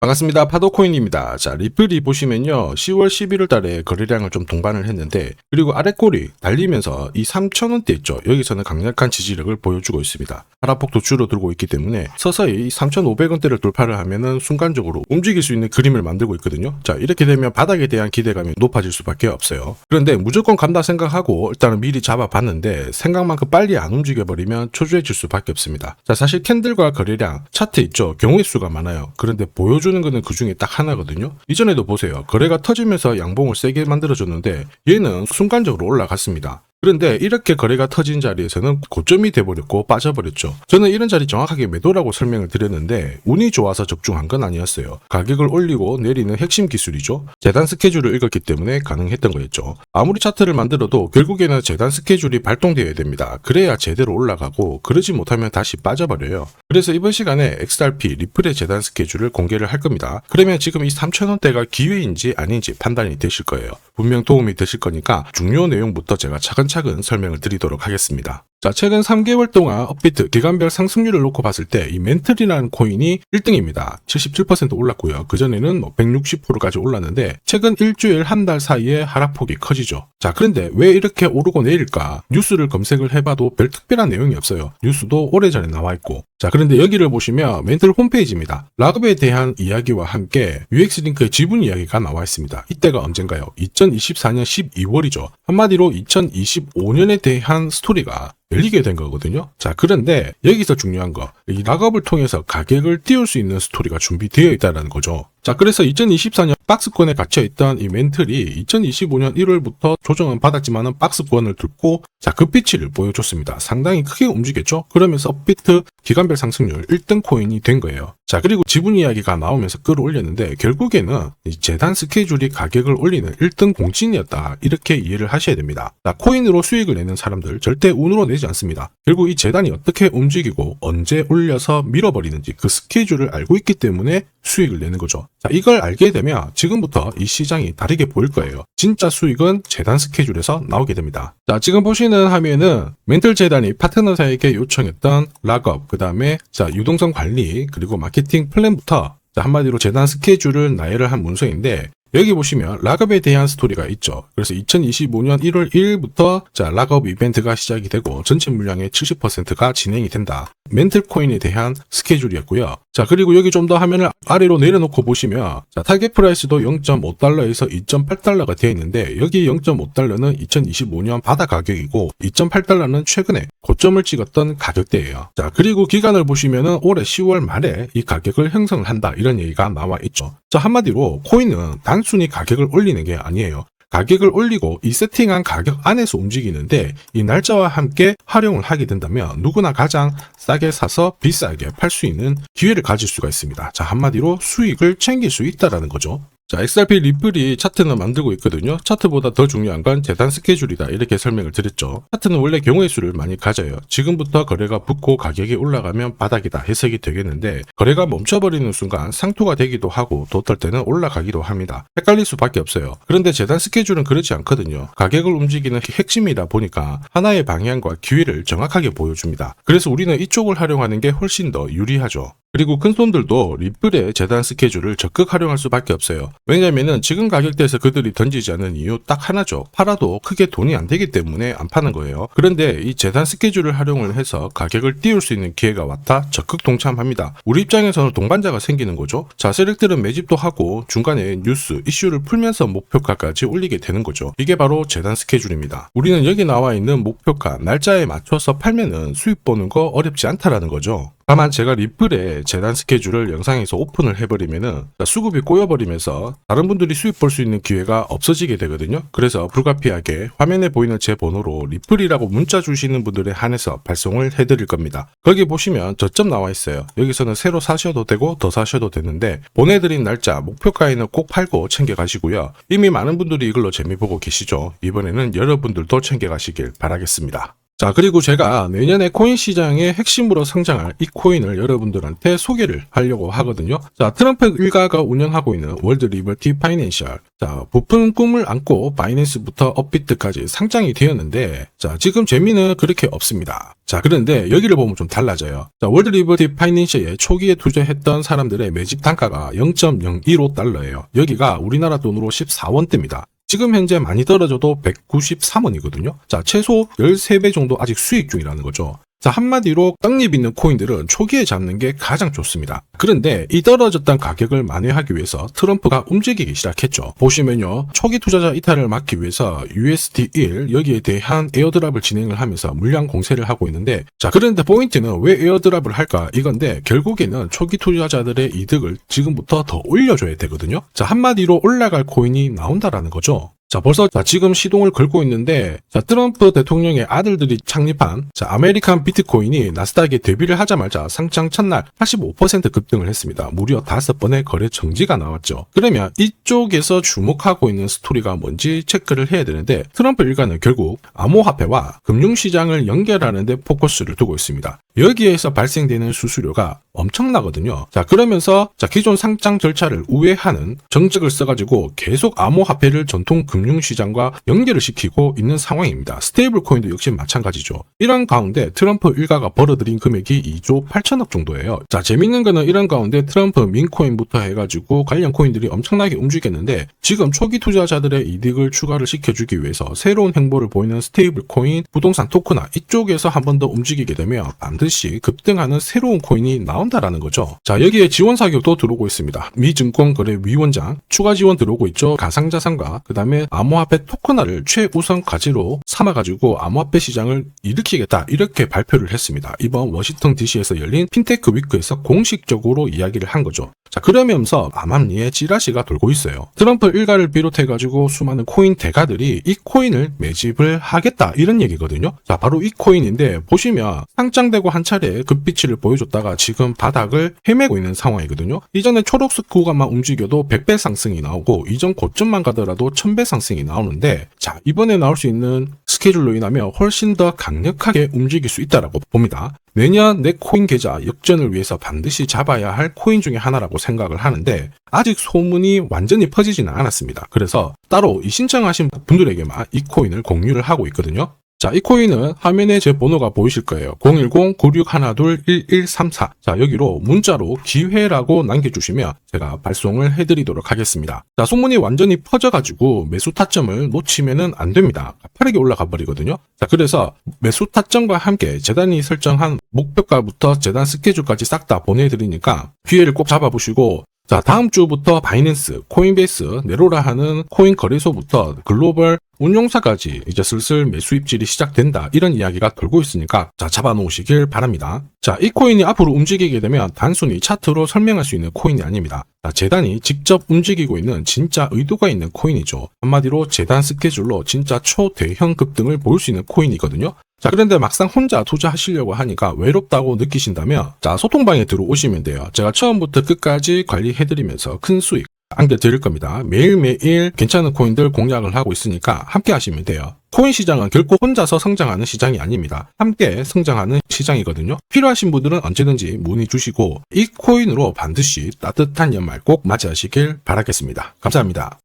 반갑습니다. 파도코인입니다. 자, 리플이 보시면요. 10월 11월 달에 거래량을 좀 동반을 했는데, 그리고 아래 꼬리 달리면서 이 3,000원대 있죠. 여기서는 강력한 지지력을 보여주고 있습니다. 하락폭도 줄어들고 있기 때문에 서서히 3,500원대를 돌파를 하면은 순간적으로 움직일 수 있는 그림을 만들고 있거든요. 자, 이렇게 되면 바닥에 대한 기대감이 높아질 수밖에 없어요. 그런데 무조건 간다 생각하고 일단은 미리 잡아봤는데 생각만큼 빨리 안 움직여버리면 초조해질 수밖에 없습니다. 자, 사실 캔들과 거래량, 차트 있죠. 경우의 수가 많아요. 그런데 보여주는 거는 그 중에 딱 하나거든요. 이전에도 보세요. 거래가 터지면서 양봉을 세게 만들어줬는데 얘는 순간적으로 올라갔습니다. 그런데 이렇게 거래가 터진 자리에서는 고점이 돼버렸고 빠져버렸죠. 저는 이런 자리 정확하게 매도라고 설명을 드렸는데 운이 좋아서 적중한 건 아니었어요. 가격을 올리고 내리는 핵심 기술이죠. 재단 스케줄을 읽었기 때문에 가능했던 거였죠. 아무리 차트를 만들어도 결국에는 재단 스케줄이 발동되어야 됩니다. 그래야 제대로 올라가고 그러지 못하면 다시 빠져버려요. 그래서 이번 시간에 XRP 리플의 재단 스케줄을 공개를 할 겁니다. 그러면 지금 이 3,000원대가 기회인지 아닌지 판단이 되실 거예요. 분명 도움이 되실 거니까 중요 내용부터 제가 차근차근 설명을 드리도록 하겠습니다. 자, 최근 3개월 동안 업비트 기간별 상승률을 놓고 봤을 때 이 멘틀이라는 코인이 1등입니다. 77% 올랐고요. 그전에는 160%까지 올랐는데 최근 일주일 한 달 사이에 하락폭이 커지죠. 자, 그런데 왜 이렇게 오르고 내릴까? 뉴스를 검색을 해봐도 별 특별한 내용이 없어요. 뉴스도 오래전에 나와 있고. 자, 그런데 여기를 보시면 멘틀 홈페이지입니다. 락업에 대한 이야기와 함께 UX링크의 지분 이야기가 나와 있습니다. 이때가 언젠가요? 2024년 12월이죠. 한마디로 2025년에 대한 스토리가 열리게 된 거거든요. 자, 그런데 여기서 중요한 거, 이 락업을 통해서 가격을 띄울 수 있는 스토리가 준비되어 있다는 거죠. 자, 그래서 2024년 박스권에 갇혀있던 이 멘틀이 2025년 1월부터 조정은 받았지만은 박스권을 뚫고 자, 급비치를 보여줬습니다. 상당히 크게 움직였죠. 그러면서 업비트 기간별 상승률 1등 코인이 된 거예요. 자, 그리고 지분 이야기가 나오면서 끌어올렸는데 결국에는 이 재단 스케줄이 가격을 올리는 1등 공신이었다. 이렇게 이해를 하셔야 됩니다. 자, 코인으로 수익을 내는 사람들 절대 운으로 내지 않습니다. 결국 이 재단이 어떻게 움직이고 언제 올려서 밀어버리는지 그 스케줄을 알고 있기 때문에 수익을 내는 거죠. 자, 이걸 알게 되면 지금부터 이 시장이 다르게 보일 거예요. 진짜 수익은 재단 스케줄에서 나오게 됩니다. 자, 지금 보시는 화면은 멘틀 재단이 파트너사에게 요청했던 락업, 그 다음에 자, 유동성 관리, 그리고 마케팅 플랜부터 자, 한마디로 재단 스케줄을 나열을 한 문서인데 여기 보시면 락업에 대한 스토리가 있죠. 그래서 2025년 1월 1일부터 자, 락업 이벤트가 시작이 되고 전체 물량의 70%가 진행이 된다. 멘틀 코인에 대한 스케줄이었고요. 자, 그리고 여기 좀 더 화면을 아래로 내려놓고 보시면 자, 타겟 프라이스도 0.5달러에서 2.8달러가 되어 있는데 여기 0.5달러는 2025년 바다 가격이고 2.8달러는 최근에 고점을 찍었던 가격대예요. 자, 그리고 기간을 보시면은 올해 10월 말에 이 가격을 형성을 한다. 이런 얘기가 나와 있죠. 자, 한마디로 코인은 단순히 가격을 올리는 게 아니에요. 가격을 올리고 이 세팅한 가격 안에서 움직이는데 이 날짜와 함께 활용을 하게 된다면 누구나 가장 싸게 사서 비싸게 팔 수 있는 기회를 가질 수가 있습니다. 자, 한마디로 수익을 챙길 수 있다라는 거죠. 자, XRP 리플이 차트는 만들고 있거든요. 차트보다 더 중요한 건 재단 스케줄이다. 이렇게 설명을 드렸죠. 차트는 원래 경우의 수를 많이 가져요. 지금부터 거래가 붙고 가격이 올라가면 바닥이다 해석이 되겠는데 거래가 멈춰버리는 순간 상투가 되기도 하고 또 어떨 때는 올라가기도 합니다. 헷갈릴 수밖에 없어요. 그런데 재단 스케줄은 그렇지 않거든요. 가격을 움직이는 핵심이다 보니까 하나의 방향과 기회를 정확하게 보여줍니다. 그래서 우리는 이쪽을 활용하는 게 훨씬 더 유리하죠. 그리고 큰손들도 리플의 재단 스케줄을 적극 활용할 수밖에 없어요. 왜냐면은 지금 가격대에서 그들이 던지지 않는 이유 딱 하나죠. 팔아도 크게 돈이 안 되기 때문에 안 파는 거예요. 그런데 이 재단 스케줄을 활용을 해서 가격을 띄울 수 있는 기회가 왔다? 적극 동참합니다. 우리 입장에서는 동반자가 생기는 거죠. 자, 세력들은 매집도 하고 중간에 뉴스, 이슈를 풀면서 목표가까지 올리게 되는 거죠. 이게 바로 재단 스케줄입니다. 우리는 여기 나와 있는 목표가, 날짜에 맞춰서 팔면은 수익 보는 거 어렵지 않다라는 거죠. 다만 제가 리플의 재단 스케줄을 영상에서 오픈을 해버리면은 수급이 꼬여버리면서 다른 분들이 수익 볼 수 있는 기회가 없어지게 되거든요. 그래서 불가피하게 화면에 보이는 제 번호로 리플이라고 문자 주시는 분들에 한해서 발송을 해드릴 겁니다. 거기 보시면 저점 나와 있어요. 여기서는 새로 사셔도 되고 더 사셔도 되는데 보내드린 날짜 목표가에는 꼭 팔고 챙겨가시고요. 이미 많은 분들이 이걸로 재미 보고 계시죠. 이번에는 여러분들도 챙겨가시길 바라겠습니다. 자, 그리고 제가 내년에 코인 시장의 핵심으로 성장할 이 코인을 여러분들한테 소개를 하려고 하거든요. 자, 트럼프 일가가 운영하고 있는 월드 리버티 파이낸셜. 자, 부푼 꿈을 안고 바이낸스부터 업비트까지 상장이 되었는데, 자, 지금 재미는 그렇게 없습니다. 자, 그런데 여기를 보면 좀 달라져요. 자, 월드 리버티 파이낸셜에 초기에 투자했던 사람들의 매집 단가가 0.015달러예요. 여기가 우리나라 돈으로 14원대입니다. 지금 현재 많이 떨어져도 193원이거든요. 자, 최소 13배 정도 아직 수익 중이라는 거죠. 자, 한마디로 떡잎 있는 코인들은 초기에 잡는 게 가장 좋습니다. 그런데 이 떨어졌던 가격을 만회하기 위해서 트럼프가 움직이기 시작했죠. 보시면요, 초기 투자자 이탈을 막기 위해서 USD1 여기에 대한 에어드랍을 진행을 하면서 물량 공세를 하고 있는데, 자, 그런데 포인트는 왜 에어드랍을 할까 이건데, 결국에는 초기 투자자들의 이득을 지금부터 더 올려줘야 되거든요. 자, 한마디로 올라갈 코인이 나온다라는 거죠. 자, 벌써 지금 시동을 걸고 있는데, 자, 트럼프 대통령의 아들들이 창립한 아메리칸 비트코인이 나스닥에 데뷔를 하자마자 상장 첫날 85% 급등을 했습니다. 무려 5번의 거래 정지가 나왔죠. 그러면 이쪽에서 주목하고 있는 스토리가 뭔지 체크를 해야 되는데, 트럼프 일가는 결국 암호화폐와 금융시장을 연결하는 데 포커스를 두고 있습니다. 여기에서 발생되는 수수료가 엄청나거든요. 자, 그러면서 기존 상장 절차를 우회하는 정책을 써가지고 계속 암호화폐를 전통 금융시장과 연결을 시키고 있는 상황입니다. 스테이블 코인도 역시 마찬가지죠. 이런 가운데 트럼프 일가가 벌어들인 금액이 2조 8천억 정도예요. 자, 재밌는 거는 이런 가운데 트럼프 민코인부터 해가지고 관련 코인들이 엄청나게 움직였는데, 지금 초기 투자자들의 이득을 추가를 시켜주기 위해서 새로운 행보를 보이는 스테이블 코인, 부동산 토크나 이쪽에서 한 번 더 움직이게 되면 반드시 급등하는 새로운 코인이 나온다라는 거죠. 자, 여기에 지원 사격도 들어오고 있습니다. 미 증권거래위원장 추가 지원 들어오고 있죠. 가상자산과 그 다음에 암호화폐 토큰화를 최우선 과제로 삼아가지고 암호화폐 시장을 일으키겠다, 이렇게 발표를 했습니다. 이번 워싱턴 DC에서 열린 핀테크 위크에서 공식적으로 이야기를 한 거죠. 자, 그러면서 암암리에 찌라시가 돌고 있어요. 트럼프 일가를 비롯해가지고 수많은 코인 대가들이 이 코인을 매집을 하겠다, 이런 얘기거든요. 자, 바로 이 코인인데, 보시면 상장되고 한 차례 급비치를 보여줬다가 지금 바닥을 헤매고 있는 상황이거든요. 이전에 초록색 구간만 움직여도 100배 상승이 나오고, 이전 고점만 가더라도 1000배 상승이 나오는데, 자, 이번에 나올 수 있는 스케줄로 인하면 훨씬 더 강력하게 움직일 수 있다라고 봅니다. 내년 내 코인 계좌 역전을 위해서 반드시 잡아야 할 코인 중에 하나라고 생각을 하는데, 아직 소문이 완전히 퍼지지는 않았습니다. 그래서 따로 이 신청하신 분들에게만 이 코인을 공유를 하고 있거든요. 자, 이 코인은 화면에 제 번호가 보이실 거예요. 010-9612-1134. 자, 여기로 문자로 기회라고 남겨주시면 제가 발송을 해드리도록 하겠습니다. 자, 소문이 완전히 퍼져가지고 매수 타점을 놓치면은 안 됩니다. 빠르게 올라가 버리거든요. 자, 그래서 매수 타점과 함께 재단이 설정한 목표가부터 재단 스케줄까지 싹 다 보내드리니까 기회를 꼭 잡아보시고, 자, 다음 주부터 바이낸스, 코인베이스, 네로라 하는 코인 거래소부터 글로벌 운용사까지 이제 슬슬 매수 입질이 시작된다, 이런 이야기가 돌고 있으니까 자, 잡아놓으시길 바랍니다. 자, 이 코인이 앞으로 움직이게 되면 단순히 차트로 설명할 수 있는 코인이 아닙니다. 자, 재단이 직접 움직이고 있는 진짜 의도가 있는 코인이죠. 한마디로 재단 스케줄로 진짜 초대형 급등을 보일 수 있는 코인이거든요. 자, 그런데 막상 혼자 투자하시려고 하니까 외롭다고 느끼신다면, 자, 소통방에 들어오시면 돼요. 제가 처음부터 끝까지 관리해드리면서 큰 수익 안겨드릴 겁니다. 매일매일 괜찮은 코인들 공략을 하고 있으니까 함께 하시면 돼요. 코인 시장은 결코 혼자서 성장하는 시장이 아닙니다. 함께 성장하는 시장이거든요. 필요하신 분들은 언제든지 문의 주시고, 이 코인으로 반드시 따뜻한 연말 꼭 맞이하시길 바라겠습니다. 감사합니다.